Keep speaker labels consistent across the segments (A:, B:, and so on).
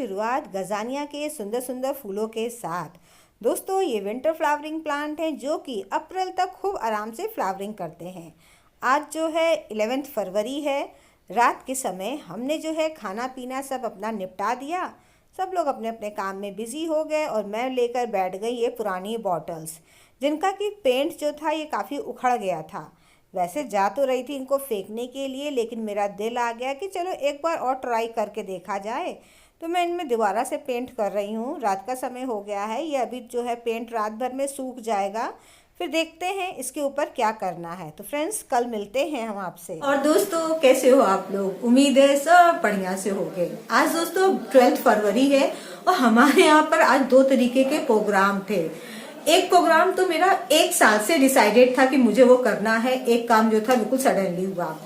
A: शुरुआत गजानिया के सुंदर सुंदर फूलों के साथ। दोस्तों, ये विंटर फ्लावरिंग प्लांट हैं जो कि अप्रैल तक खूब आराम से फ्लावरिंग करते हैं। आज जो है 11 फरवरी है। रात के समय हमने जो है खाना पीना सब अपना निपटा दिया। सब लोग अपने अपने काम में बिजी हो गए और मैं लेकर बैठ गई ये पुरानी बॉटल्स, जिनका कि पेंट जो था ये काफ़ी उखड़ गया था। वैसे जा तो रही थी इनको फेंकने के लिए, लेकिन मेरा दिल आ गया कि चलो एक बार और ट्राई करके देखा जाए। तो मैं इनमें दोबारा से पेंट कर रही हूँ। रात का समय हो गया है, ये अभी जो है पेंट रात भर में सूख जाएगा। फिर देखते हैं इसके ऊपर क्या करना है। तो फ्रेंड्स, कल मिलते हैं हम आपसे। और दोस्तों, कैसे हो आप लोग? उम्मीद है सब बढ़िया से हो गए। आज दोस्तों 12 फरवरी है और हमारे यहाँ पर आज 2 तरीके के प्रोग्राम थे। एक प्रोग्राम तो मेरा 1 साल से डिसाइडेड था कि मुझे वो करना है। एक काम जो था बिल्कुल सडनली हुआ।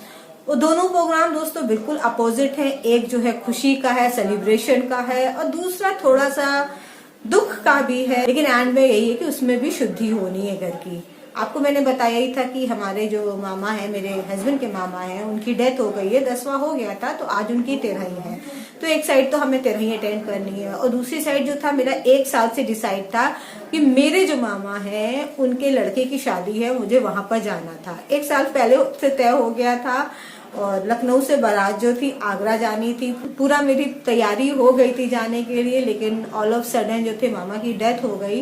A: वो दोनों प्रोग्राम दोस्तों बिल्कुल अपोजिट है। एक जो है खुशी का है, सेलिब्रेशन का है, और दूसरा थोड़ा सा दुख का भी है। लेकिन एंड में यही है कि उसमें भी शुद्धि होनी है घर की। आपको मैंने बताया ही था कि हमारे जो मामा है, मेरे हस्बैंड के मामा हैं, उनकी डेथ हो गई है। 10वां हो गया था, तो आज उनकी 13वीं है। तो एक साइड तो हमें 13वीं अटेंड करनी है, और दूसरी साइड जो था मेरा 1 साल से डिसाइड था कि मेरे जो मामा हैं उनके लड़के की शादी है, मुझे वहां पर जाना था। 1 साल पहले से तय हो गया था। और लखनऊ से बारात जो थी आगरा जानी थी। पूरा मेरी तैयारी हो गई थी जाने के लिए, लेकिन ऑल ऑफ सडन जो थे मामा की डेथ हो गई।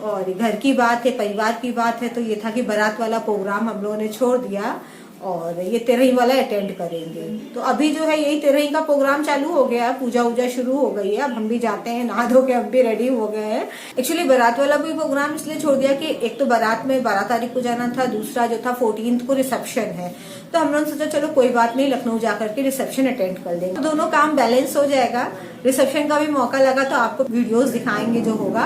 A: और घर की बात है, परिवार की बात है, तो ये था कि बारात वाला प्रोग्राम हम लोगों ने छोड़ दिया और ये 13वीं वाला अटेंड करेंगे। तो अभी जो है यही 13वीं का प्रोग्राम चालू हो गया, पूजा वूजा शुरू हो गई है। अब हम भी जाते हैं, नहा धो के हम भी रेडी हो गए हैं। एक्चुअली बारात वाला भी प्रोग्राम इसलिए छोड़ दिया कि एक तो बारात में 12 तारीख को जाना था, दूसरा जो था 14 को रिसेप्शन है। तो हम लोगों ने सोचा चलो कोई बात नहीं, लखनऊ जाकर के रिसेप्शन अटेंड कर लेंगे, तो दोनों काम बैलेंस हो जाएगा। रिसेप्शन का भी मौका लगा तो आपको वीडियोस दिखाएंगे जो होगा।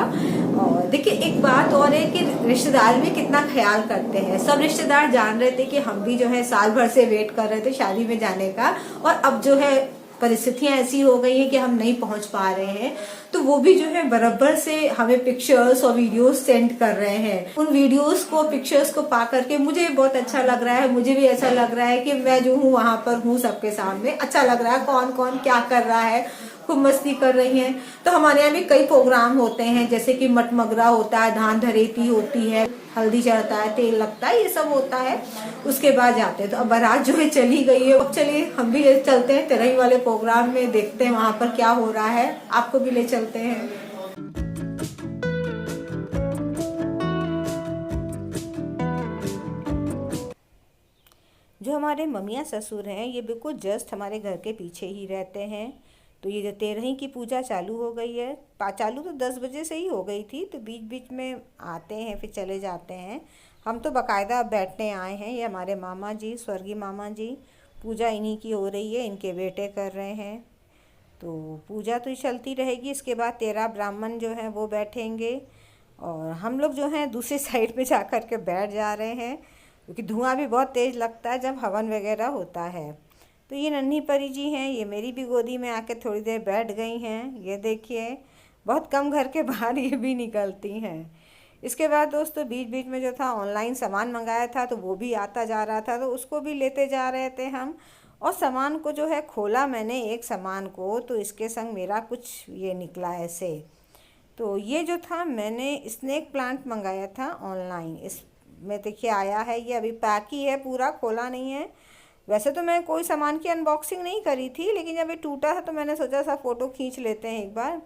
A: और देखिए, एक बात और है कि रिश्तेदार भी कितना ख्याल करते हैं। सब रिश्तेदार जान रहे थे कि हम भी जो है साल भर से वेट कर रहे थे शादी में जाने का, और अब जो है परिस्थितियां ऐसी हो गई हैं कि हम नहीं पहुंच पा रहे हैं। तो वो भी जो है बराबर से हमें पिक्चर्स और वीडियोस सेंड कर रहे हैं। उन वीडियोस को, पिक्चर्स को पा करके मुझे बहुत अच्छा लग रहा है। मुझे भी ऐसा लग रहा है कि मैं जो हूँ वहां पर हूँ सबके सामने। अच्छा लग रहा है, कौन कौन क्या कर रहा है, खूब मस्ती कर रही हैं। तो हमारे यहाँ भी कई प्रोग्राम होते हैं, जैसे कि मटमगरा होता है, धान धरेती होती है, हल्दी चढ़ता है, तेल लगता है, ये सब होता है। उसके बाद जाते हैं। तो अब बारात जो है चली गई है। अब चलिए हम भी चलते हैं 13वीं वाले प्रोग्राम में, देखते हैं वहां पर क्या हो रहा है। आपको भी ले चलते हैं। जो हमारे ममिया ससुर हैं, ये बिल्कुल जस्ट हमारे घर के पीछे ही रहते हैं। तो ये जो 13वीं की पूजा चालू हो गई है, चालू तो 10 बजे से ही हो गई थी, तो बीच बीच में आते हैं फिर चले जाते हैं। हम तो बाकायदा बैठने आए हैं। ये हमारे मामा जी, स्वर्गीय मामा जी, पूजा इन्हीं की हो रही है, इनके बेटे कर रहे हैं। तो पूजा तो चलती रहेगी। इसके बाद 13 ब्राह्मण जो हैं वो बैठेंगे, और हम लोग जो हैं दूसरी साइड पे जा कर के बैठ जा रहे हैं, क्योंकि धुआं भी बहुत तेज़ लगता है जब हवन वगैरह होता है। तो ये नन्ही परी जी हैं, ये मेरी भी गोदी में आके थोड़ी देर बैठ गई हैं। ये देखिए, बहुत कम घर के बाहर ये भी निकलती हैं। इसके बाद दोस्तों बीच बीच में जो था ऑनलाइन सामान मंगाया था, तो वो भी आता जा रहा था, तो उसको भी लेते जा रहे थे हम। और सामान को जो है खोला मैंने, एक सामान को, तो इसके संग मेरा कुछ ये निकला ऐसे। तो ये जो था मैंने स्नेक प्लांट मंगाया था ऑनलाइन। इसमें देखिए आया है, ये अभी पैक ही है, पूरा खोला नहीं है। वैसे तो मैं कोई सामान की अनबॉक्सिंग नहीं करी थी, लेकिन जब ये टूटा था तो मैंने सोचा सा फ़ोटो खींच लेते हैं एक बार।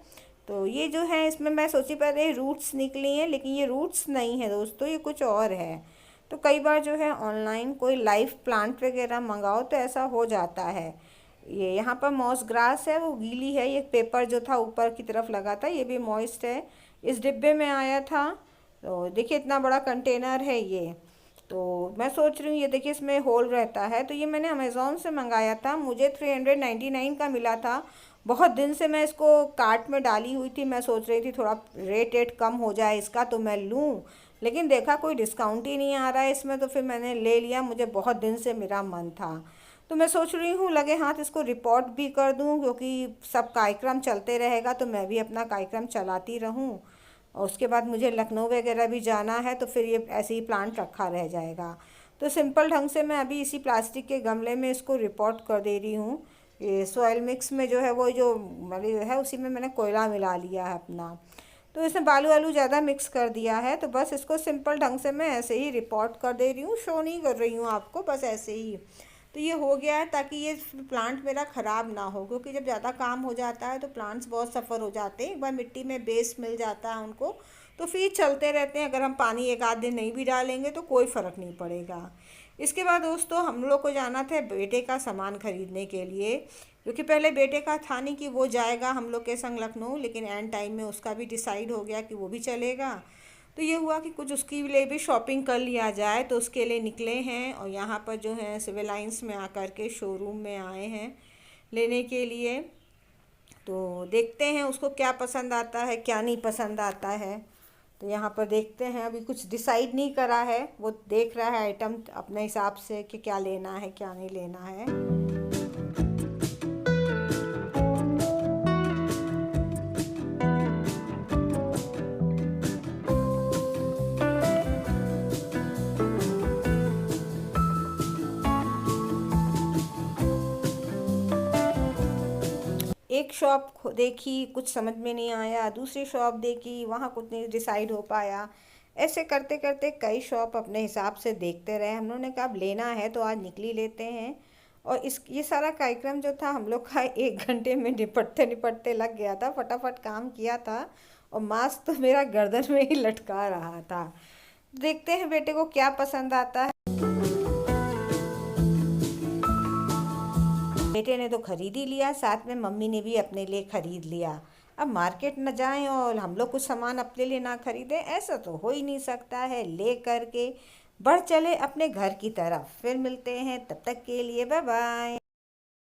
A: तो ये जो है इसमें मैं सोची पहले रूट्स निकली हैं, लेकिन ये रूट्स नहीं है दोस्तों, ये कुछ और है। तो कई बार जो है ऑनलाइन कोई लाइव प्लांट वगैरह मंगाओ तो ऐसा हो जाता है। ये यहाँ पर मॉस ग्रास है, वो गीली है। ये पेपर जो था ऊपर की तरफ लगा था, ये भी मॉइस्ट है। इस डिब्बे में आया था। तो देखिए इतना बड़ा कंटेनर है ये। तो मैं सोच रही हूँ, ये देखिए इसमें होल रहता है। तो ये मैंने अमेज़ॉन से मंगाया था, मुझे 399 का मिला था। बहुत दिन से मैं इसको कार्ट में डाली हुई थी। मैं सोच रही थी थोड़ा रेट कम हो जाए इसका तो मैं लूँ, लेकिन देखा कोई डिस्काउंट ही नहीं आ रहा है इसमें, तो फिर मैंने ले लिया। मुझे बहुत दिन से मेरा मन था, तो मैं सोच रही हूँ लगे हाथ इसको रिपोर्ट भी कर दूँ, क्योंकि सब कार्यक्रम चलते रहेगा तो मैं भी अपना कार्यक्रम चलाती रहूँ। और उसके बाद मुझे लखनऊ वगैरह भी जाना है, तो फिर ये ऐसे ही प्लांट रखा रह जाएगा। तो सिंपल ढंग से मैं अभी इसी प्लास्टिक के गमले में इसको रिपोर्ट कर दे रही हूँ। ये सॉइल मिक्स में जो है वो जो मतलब है उसी में मैंने कोयला मिला लिया है अपना। तो इसमें बालू वालू ज़्यादा मिक्स कर दिया है, तो बस इसको सिंपल ढंग से मैं ऐसे ही रिपोर्ट कर दे रही हूँ, शो नहीं कर रही हूँ आपको, बस ऐसे ही। तो ये हो गया है ताकि ये प्लांट मेरा ख़राब ना हो, क्योंकि जब ज़्यादा काम हो जाता है तो प्लांट्स बहुत सफ़र हो जाते हैं। एक बार मिट्टी में बेस मिल जाता है उनको तो फिर चलते रहते हैं। अगर हम पानी एक आध दिन नहीं भी डालेंगे तो कोई फ़र्क नहीं पड़ेगा। इसके बाद दोस्तों हम लोग को जाना था बेटे का सामान खरीदने के लिए, क्योंकि पहले बेटे का था नहीं कि वो जाएगा हम लोग के संग लखनऊ, लेकिन एंड टाइम में उसका भी डिसाइड हो गया कि वो भी चलेगा। तो ये हुआ कि कुछ उसके लिए भी शॉपिंग कर लिया जाए, तो उसके लिए निकले हैं और यहाँ पर जो है सिविल लाइंस में आकर के शोरूम में आए हैं लेने के लिए। तो देखते हैं उसको क्या पसंद आता है क्या नहीं पसंद आता है। तो यहाँ पर देखते हैं, अभी कुछ डिसाइड नहीं करा है, वो देख रहा है आइटम अपने हिसाब से कि क्या लेना है क्या नहीं लेना है। एक शॉप देखी, कुछ समझ में नहीं आया, दूसरी शॉप देखी, वहाँ कुछ नहीं डिसाइड हो पाया। ऐसे करते करते कई शॉप अपने हिसाब से देखते रहे। हम लोगों ने कहा अब लेना है तो आज निकल ही लेते हैं। और इस ये सारा कार्यक्रम जो था हम लोग का 1 घंटे में निपटते निपटते लग गया था, फटाफट काम किया था। और मास्क तो मेरा गर्दन में ही लटका रहा था। देखते हैं बेटे को क्या पसंद आता है। बेटे ने तो खरीद ही लिया, साथ में मम्मी ने भी अपने लिए खरीद लिया। अब मार्केट न जाएं और हम लोग कुछ सामान अपने लिए ना खरीदें, ऐसा तो हो ही नहीं सकता है। ले करके बढ़ चले अपने घर की तरफ। फिर मिलते हैं, तब तक के लिए बाय बाय।